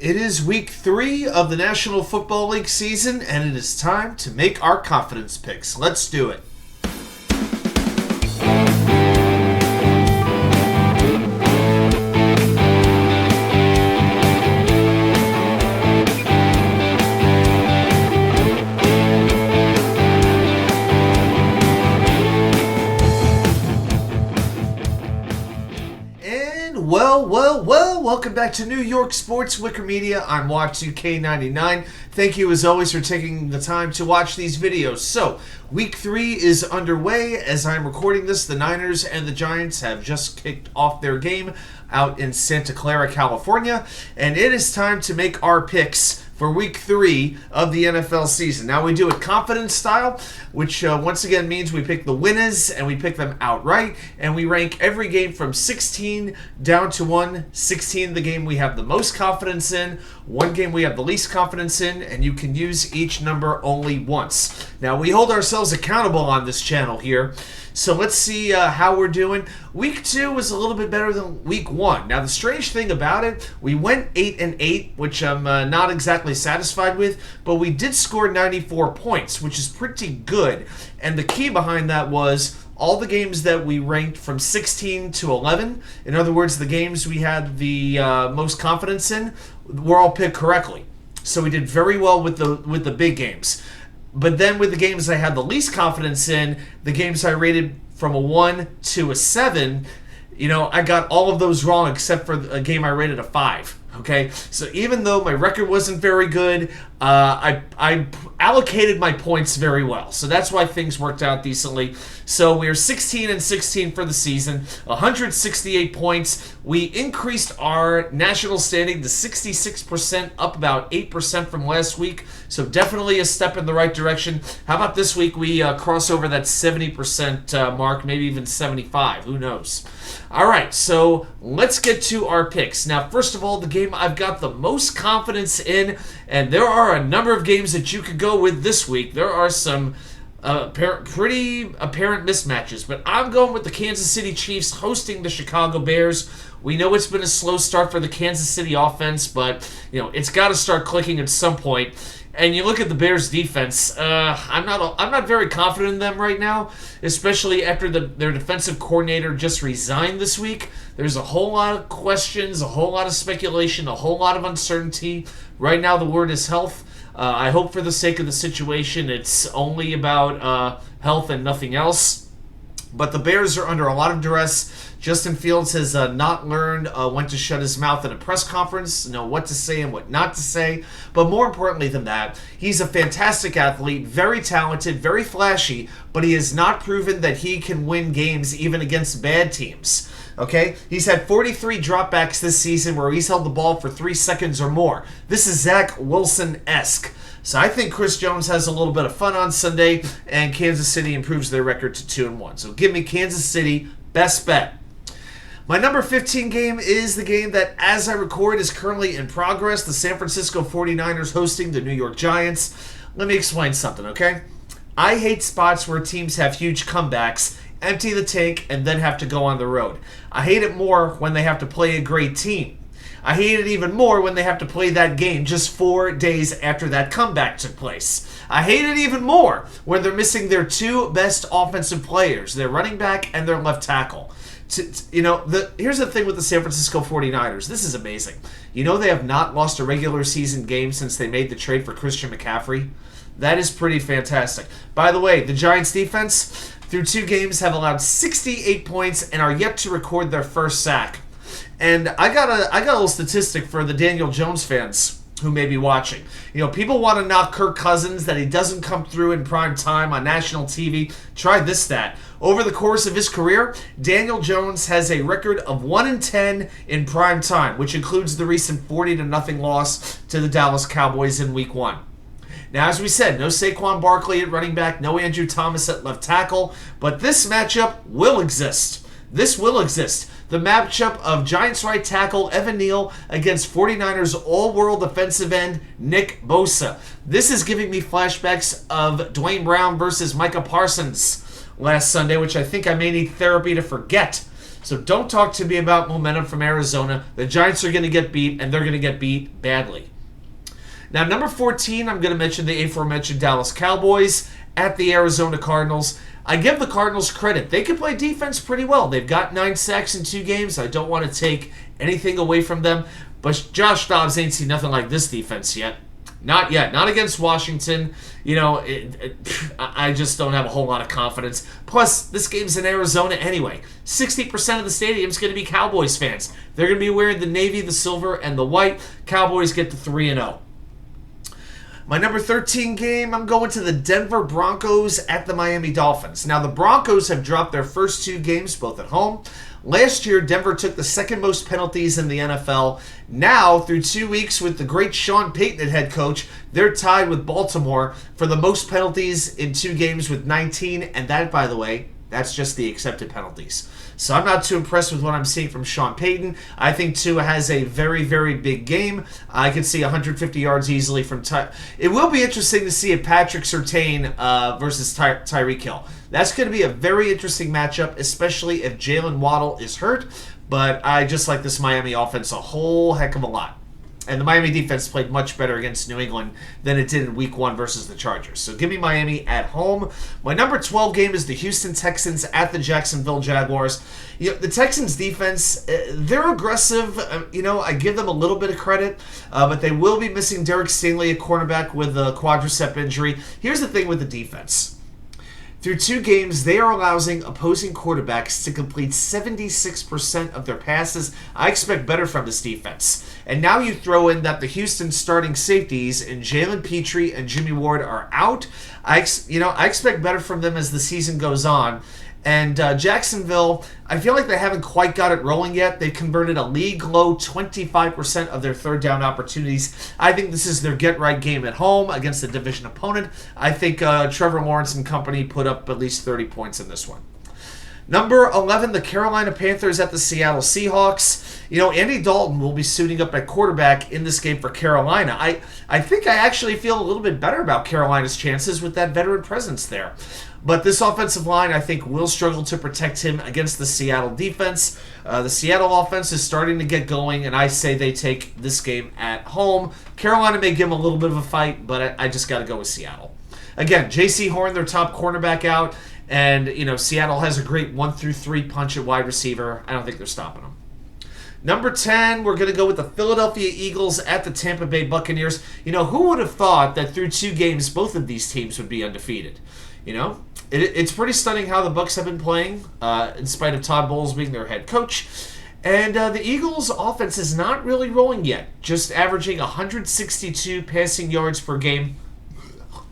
It is week 3 of the National Football League season, and it is time to make our confidence picks. Let's do it. Well, welcome back to New York Sports WickerMedia. I'm Watch2K99. Thank you as always for taking the time to watch these videos. So, week 3 is underway. As I'm recording this, the Niners and the Giants have just kicked off their game out in Santa Clara, California, and it is time to make our picks for week 3 of the NFL season. Now we do it confidence style, which once again means we pick the winners and we pick them outright, and we rank every game from 16 down to 1. 16 the game we have the most confidence in, 1 game we have the least confidence in, and you can use each number only once. Now we hold ourselves accountable on this channel here. So let's see how we're doing. Week 2 was a little bit better than week 1. Now the strange thing about it, we went 8-8, which I'm not exactly satisfied with, but we did score 94 points, which is pretty good. And the key behind that was all the games that we ranked from 16 to 11, in other words, the games we had the most confidence in, were all picked correctly. So we did very well with the big games. But then with the games I had the least confidence in, the games I rated from a 1 to a 7, I got all of those wrong except for a game I rated a 5. Okay, so even though my record wasn't very good, I allocated my points very well. So that's why things worked out decently. So we're 16-16 for the season, 168 points. We increased our national standing to 66%, up about 8% from last week. So definitely a step in the right direction. How about this week we cross over that 70% mark, maybe even 75, who knows. All right, so let's get to our picks. Now, first of all, the game I've got the most confidence in, and there are a number of games that you could go with this week. There are some pretty apparent mismatches, but I'm going with the Kansas City Chiefs hosting the Chicago Bears. We know it's been a slow start for the Kansas City offense, but it's got to start clicking at some point. And you look at the Bears' defense. I'm not very confident in them right now, especially after their defensive coordinator just resigned this week. There's a whole lot of questions, a whole lot of speculation, a whole lot of uncertainty. Right now, the word is health. I hope for the sake of the situation, it's only about health and nothing else. But the Bears are under a lot of duress. Justin Fields has not learned when to shut his mouth in a press conference, what to say and what not to say. But more importantly than that, he's a fantastic athlete, very talented, very flashy, but he has not proven that he can win games even against bad teams. Okay? He's had 43 dropbacks this season where he's held the ball for 3 seconds or more. This is Zach Wilson-esque. So I think Chris Jones has a little bit of fun on Sunday, and Kansas City improves their record to 2-1. So give me Kansas City, best bet. My number 15 game is the game that, as I record, is currently in progress. The San Francisco 49ers hosting the New York Giants. Let me explain something, okay? I hate spots where teams have huge comebacks, empty the tank, and then have to go on the road. I hate it more when they have to play a great team. I hate it even more when they have to play that game just 4 days after that comeback took place. I hate it even more when they're missing their 2 best offensive players, their running back and their left tackle. Here's the thing with the San Francisco 49ers. This is amazing. They have not lost a regular season game since they made the trade for Christian McCaffrey. That is pretty fantastic. By the way, the Giants defense, through 2 games, have allowed 68 points and are yet to record their first sack. And I got a little statistic for the Daniel Jones fans who may be watching. People want to knock Kirk Cousins that he doesn't come through in prime time on national TV. Try this stat. Over the course of his career, Daniel Jones has a record of 1-10 in prime time, which includes the recent 40-0 loss to the Dallas Cowboys in Week 1. Now, as we said, no Saquon Barkley at running back, no Andrew Thomas at left tackle, but this matchup will exist. This will exist. The matchup of Giants right tackle Evan Neal against 49ers all-world defensive end Nick Bosa. This is giving me flashbacks of Dwayne Brown versus Micah Parsons last Sunday, which I think I may need therapy to forget. So don't talk to me about momentum from Arizona. The Giants are going to get beat, and they're going to get beat badly. Now, number 14, I'm going to mention the aforementioned Dallas Cowboys at the Arizona Cardinals. I give the Cardinals credit. They can play defense pretty well. They've got 9 sacks in 2 games. I don't want to take anything away from them. But Josh Dobbs ain't seen nothing like this defense yet. Not yet. Not against Washington. I just don't have a whole lot of confidence. Plus, this game's in Arizona anyway. 60% of the stadium's going to be Cowboys fans. They're going to be wearing the navy, the silver, and the white. Cowboys get to 3-0. My number 13 game, I'm going to the Denver Broncos at the Miami Dolphins. Now, the Broncos have dropped their first 2 games, both at home. Last year, Denver took the second most penalties in the NFL. Now, through 2 weeks with the great Sean Payton at head coach, they're tied with Baltimore for the most penalties in 2 games with 19. And that, by the way, that's just the accepted penalties. So I'm not too impressed with what I'm seeing from Sean Payton. I think Tua has a very, very big game. I could see 150 yards easily from It will be interesting to see if Patrick Surtain versus Tyreek Hill. That's going to be a very interesting matchup, especially if Jalen Waddle is hurt. But I just like this Miami offense a whole heck of a lot. And the Miami defense played much better against New England than it did in Week 1 versus the Chargers. So give me Miami at home. My number 12 game is the Houston Texans at the Jacksonville Jaguars. The Texans defense, they're aggressive. I give them a little bit of credit, but they will be missing Derek Stingley, a cornerback with a quadricep injury. Here's the thing with the defense. Through 2 games, they are allowing opposing quarterbacks to complete 76% of their passes. I expect better from this defense. And now you throw in that the Houston starting safeties in Jalen Petrie and Jimmy Ward are out. I expect better from them as the season goes on. And Jacksonville, I feel like they haven't quite got it rolling yet. They've converted a league-low 25% of their third down opportunities. I think this is their get-right game at home against a division opponent. I think Trevor Lawrence and company put up at least 30 points in this one. Number 11, the Carolina Panthers at the Seattle Seahawks. Andy Dalton will be suiting up at quarterback in this game for Carolina. I think I actually feel a little bit better about Carolina's chances with that veteran presence there. But this offensive line, I think, will struggle to protect him against the Seattle defense. The Seattle offense is starting to get going, and I say they take this game at home. Carolina may give them a little bit of a fight, but I just got to go with Seattle. Again, J.C. Horn, their top cornerback out, and Seattle has a great 1-3 punch at wide receiver. I don't think they're stopping them. Number 10, we're going to go with the Philadelphia Eagles at the Tampa Bay Buccaneers. Who would have thought that through 2 games, both of these teams would be undefeated? It's pretty stunning how the Bucs have been playing, in spite of Todd Bowles being their head coach. And the Eagles' offense is not really rolling yet, just averaging 162 passing yards per game.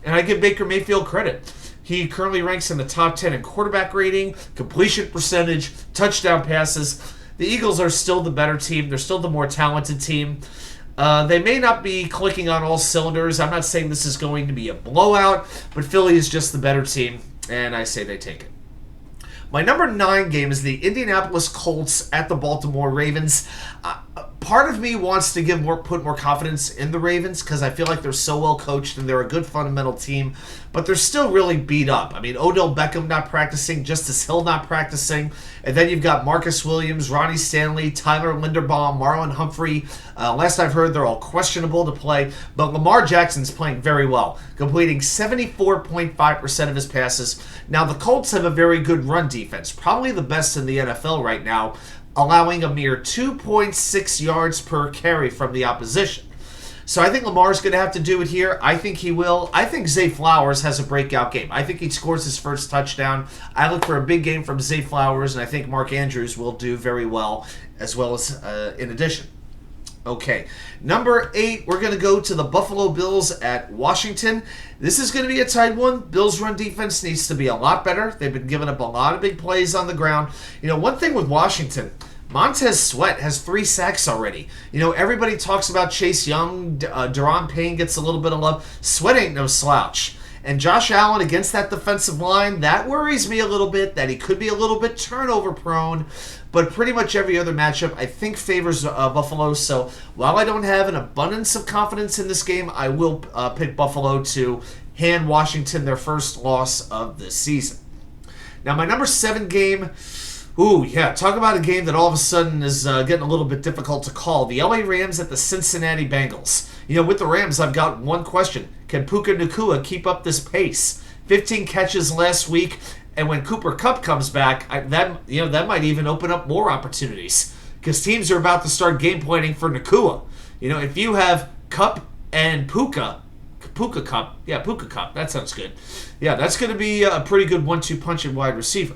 And I give Baker Mayfield credit. He currently ranks in the top 10 in quarterback rating, completion percentage, touchdown passes. The Eagles are still the better team. They're still the more talented team. They may not be clicking on all cylinders. I'm not saying this is going to be a blowout, but Philly is just the better team, and I say they take it. My number 9 game is the Indianapolis Colts at the Baltimore Ravens. Part of me wants to put more confidence in the Ravens because I feel like they're so well coached and they're a good fundamental team, but they're still really beat up. I mean, Odell Beckham not practicing, Justice Hill not practicing, and then you've got Marcus Williams, Ronnie Stanley, Tyler Linderbaum, Marlon Humphrey. Last I've heard, they're all questionable to play, but Lamar Jackson's playing very well, completing 74.5% of his passes. Now, the Colts have a very good run defense, probably the best in the NFL right now, allowing a mere 2.6 yards per carry from the opposition. So I think Lamar's going to have to do it here. I think he will. I think Zay Flowers has a breakout game. I think he scores his first touchdown. I look for a big game from Zay Flowers, and I think Mark Andrews will do very well as in addition. Okay, number 8, we're going to go to the Buffalo Bills at Washington. This is going to be a tight one. Bills' run defense needs to be a lot better. They've been giving up a lot of big plays on the ground. One thing with Washington, Montez Sweat has 3 sacks already. Everybody talks about Chase Young. Deron Payne gets a little bit of love. Sweat ain't no slouch. And Josh Allen against that defensive line, that worries me a little bit, that he could be a little bit turnover prone. But pretty much every other matchup, I think, favors Buffalo. So while I don't have an abundance of confidence in this game, I will pick Buffalo to hand Washington their first loss of the season. Now, my number 7 game, Ooh, yeah. Talk about a game that all of a sudden is getting a little bit difficult to call. The LA Rams at the Cincinnati Bengals. With the Rams, I've got one question. Can Puka Nacua keep up this pace? 15 catches last week, and when Cooper Kupp comes back, that might even open up more opportunities because teams are about to start game planning for Nacua. If you have Kupp and Puka Kupp, that sounds good. Yeah, that's going to be a pretty good 1-2 punch at wide receiver.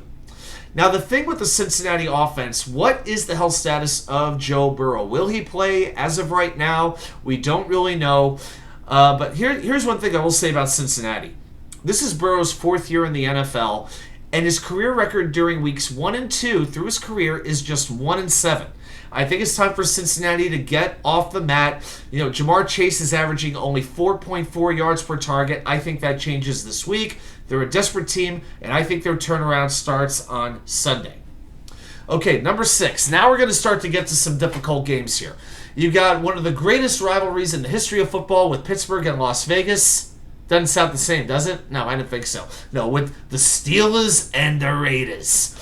Now, the thing with the Cincinnati offense, what is the health status of Joe Burrow? Will he play? As of right now, we don't really know. But here's one thing I will say about Cincinnati. This is Burrow's 4th year in the NFL, and his career record during weeks 1 and 2 through his career is just 1-7. I think it's time for Cincinnati to get off the mat. Jamar Chase is averaging only 4.4 yards per target. I think that changes this week. They're a desperate team, and I think their turnaround starts on Sunday. Okay, number 6. Now we're going to start to get to some difficult games here. You got one of the greatest rivalries in the history of football with Pittsburgh and Las Vegas. Doesn't sound the same, does it? No, I didn't think so. No, with the Steelers and the Raiders.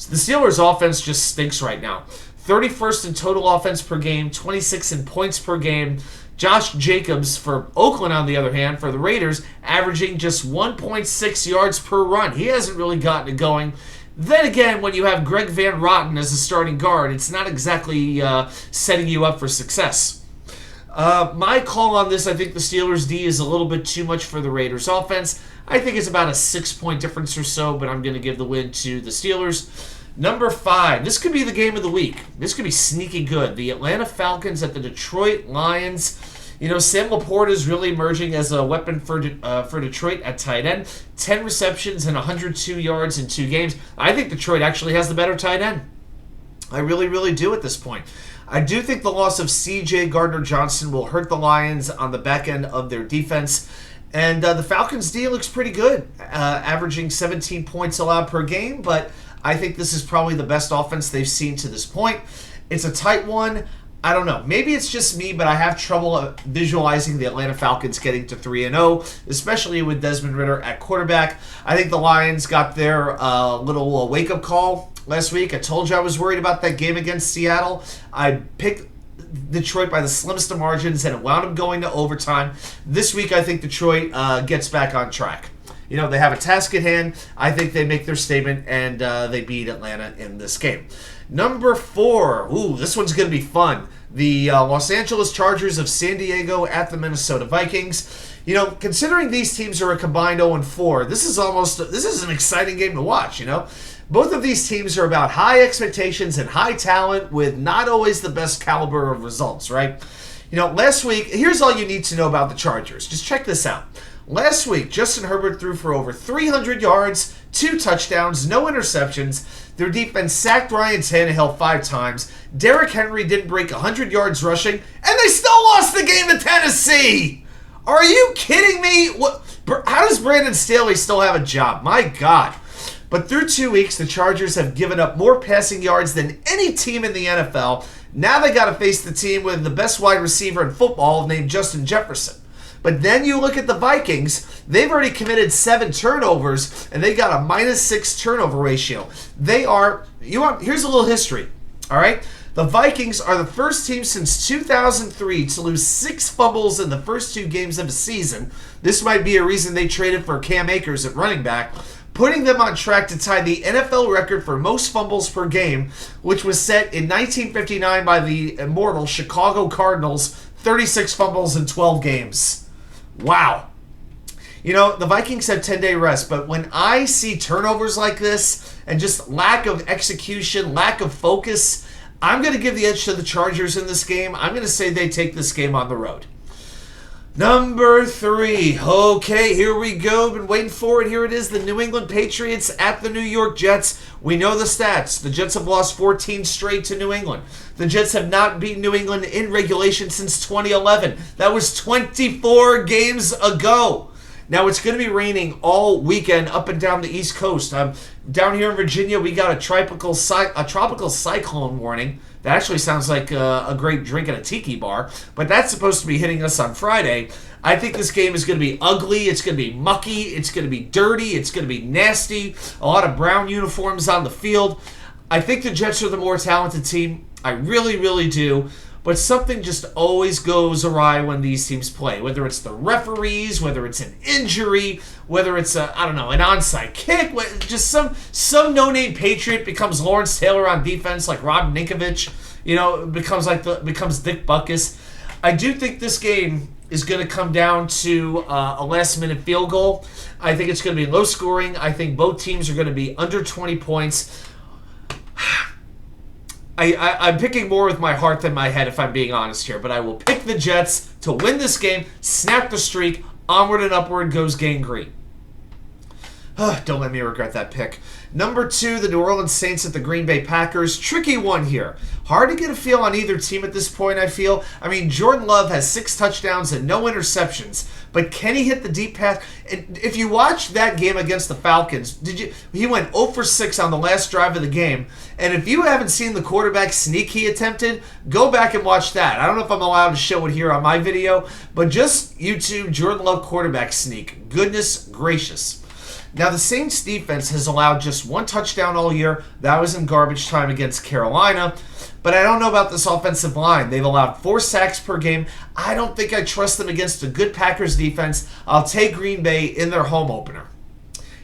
The Steelers' offense just stinks right now. 31st in total offense per game, 26 in points per game. Josh Jacobs for Oakland, on the other hand, for the Raiders, averaging just 1.6 yards per run. He hasn't really gotten it going. Then again, when you have Greg Van Roten as a starting guard, it's not exactly setting you up for success. My call on this, I think the Steelers' D is a little bit too much for the Raiders' offense. I think it's about a 6-point difference or so, but I'm going to give the win to the Steelers. Number 5, this could be the game of the week. This could be sneaky good. The Atlanta Falcons at the Detroit Lions. Sam Laporta is really emerging as a weapon for Detroit at tight end. 10 receptions and 102 yards in 2 games. I think Detroit actually has the better tight end. I really, really do at this point. I do think the loss of C.J. Gardner-Johnson will hurt the Lions on the back end of their defense. And the Falcons' D looks pretty good, averaging 17 points allowed per game, but I think this is probably the best offense they've seen to this point. It's a tight one. I don't know. Maybe it's just me, but I have trouble visualizing the Atlanta Falcons getting to 3-0, especially with Desmond Ridder at quarterback. I think the Lions got their little wake-up call last week. I told you I was worried about that game against Seattle. I picked Detroit by the slimmest of margins, and it wound up going to overtime. This week, I think Detroit gets back on track. They have a task at hand. I think they make their statement, and they beat Atlanta in this game. Number 4. Ooh, this one's going to be fun. The Los Angeles Chargers of San Diego at the Minnesota Vikings. Considering these teams are a combined 0-4, this is an exciting game to watch, Both of these teams are about high expectations and high talent with not always the best caliber of results, right? Last week, here's all you need to know about the Chargers. Just check this out. Last week, Justin Herbert threw for over 300 yards, 2 touchdowns, no interceptions. Their defense sacked Ryan Tannehill 5 times. Derrick Henry didn't break 100 yards rushing, and they still lost the game to Tennessee. Are you kidding me? How does Brandon Staley still have a job? My God. But through 2 weeks, the Chargers have given up more passing yards than any team in the NFL. Now they got to face the team with the best wide receiver in football named Justin Jefferson. But then you look at the Vikings, they've already committed 7 turnovers, and they got a -6 turnover ratio. Here's a little history, all right? The Vikings are the first team since 2003 to lose 6 fumbles in the first 2 games of a season. This might be a reason they traded for Cam Akers at running back, putting them on track to tie the NFL record for most fumbles per game, which was set in 1959 by the immortal Chicago Cardinals, 36 fumbles in 12 games. Wow. The Vikings have 10-day rest, but when I see turnovers like this and just lack of execution, lack of focus, I'm going to give the edge to the Chargers in this game. I'm going to say they take this game on the road. Number 3. Okay, here we go. Been waiting for it. Here it is. The New England Patriots at the New York Jets. We know the stats. The Jets have lost 14 straight to New England. The Jets have not beaten New England in regulation since 2011. That was 24 games ago. Now, it's going to be raining all weekend up and down the East Coast. Down here in Virginia, we got a tropical cyclone warning. That actually sounds like a great drink at a tiki bar, but that's supposed to be hitting us on Friday. I think this game is going to be ugly. It's going to be mucky. It's going to be dirty. It's going to be nasty. A lot of brown uniforms on the field. I think the Jets are the more talented team. I really, really do. But something just always goes awry when these teams play. Whether it's the referees, whether it's an injury, whether it's an onside kick, just some no-name Patriot becomes Lawrence Taylor on defense, like Rob Ninkovich. Becomes Dick Butkus. I do think this game is going to come down to a last-minute field goal. I think it's going to be low scoring. I think both teams are going to be under 20 points. I'm picking more with my heart than my head, if I'm being honest here. But I will pick the Jets to win this game, snap the streak, onward and upward goes Gang Green. Don't let me regret that pick. Number 2, the New Orleans Saints at the Green Bay Packers. Tricky one here. Hard to get a feel on either team at this point, I feel. I mean, Jordan Love has 6 touchdowns and no interceptions. But can he hit the deep pass? And if you watch that game against the Falcons, he went 0 for 6 on the last drive of the game. And if you haven't seen the quarterback sneak he attempted, go back and watch that. I don't know if I'm allowed to show it here on my video, but just YouTube Jordan Love quarterback sneak. Goodness gracious. Now, the Saints defense has allowed just 1 touchdown all year. That was in garbage time against Carolina. But I don't know about this offensive line. They've allowed 4 sacks per game. I don't think I trust them against a good Packers defense. I'll take Green Bay in their home opener.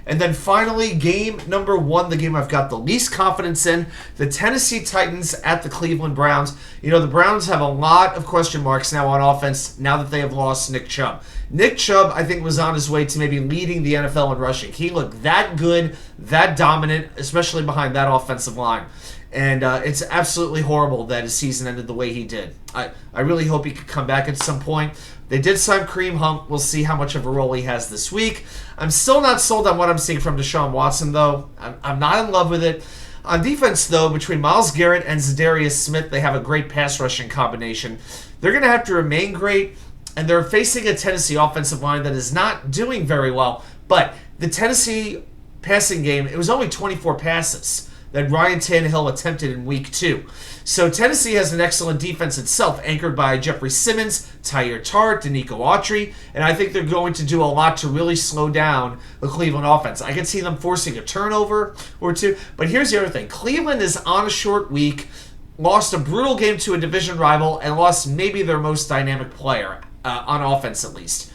And then finally, game number 1, the game I've got the least confidence in, the Tennessee Titans at the Cleveland Browns. The Browns have a lot of question marks now on offense now that they have lost Nick Chubb. Nick Chubb, I think, was on his way to maybe leading the NFL in rushing. He looked that good, that dominant, especially behind that offensive line. And it's absolutely horrible that his season ended the way he did. I really hope he could come back at some point. They did sign Kareem Hunt. We'll see how much of a role he has this week. I'm still not sold on what I'm seeing from Deshaun Watson, though. I'm not in love with it. On defense, though, between Myles Garrett and Zadarius Smith, they have a great pass rushing combination. They're going to have to remain great, and they're facing a Tennessee offensive line that is not doing very well. But the Tennessee passing game, it was only 24 passes that Ryan Tannehill attempted in week 2. So Tennessee has an excellent defense itself, anchored by Jeffrey Simmons, Tyler Tart, Danico Autry, and I think they're going to do a lot to really slow down the Cleveland offense. I can see them forcing a turnover or 2, but here's the other thing. Cleveland is on a short week, lost a brutal game to a division rival, and lost maybe their most dynamic player, on offense at least.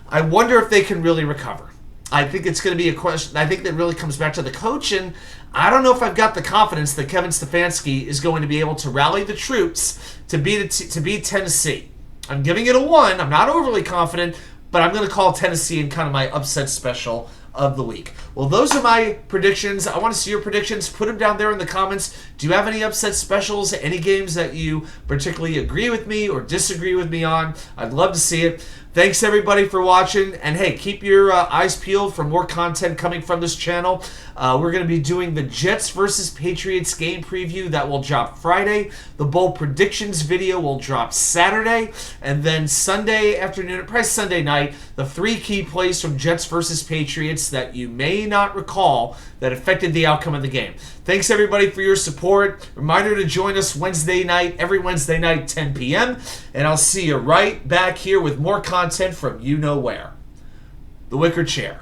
I wonder if they can really recover. I think it's going to be a question. I think that really comes back to the coach, and I don't know if I've got the confidence that Kevin Stefanski is going to be able to rally the troops to beat Tennessee. I'm giving it a 1. I'm not overly confident, but I'm going to call Tennessee in kind of my upset special of the week. Well, those are my predictions. I want to see your predictions. Put them down there in the comments. Do you have any upset specials? Any games that you particularly agree with me or disagree with me on? I'd love to see it. Thanks, everybody, for watching. And, hey, keep your eyes peeled for more content coming from this channel. We're going to be doing the Jets versus Patriots game preview. That will drop Friday. The bowl predictions video will drop Saturday. And then Sunday afternoon, probably Sunday night, the 3 key plays from Jets versus Patriots that you may not recall that affected the outcome of the game. Thanks, everybody, for your support. Reminder to join us every Wednesday night, 10 p.m. And I'll see you right back here with more content from you know where. The Wicker Chair.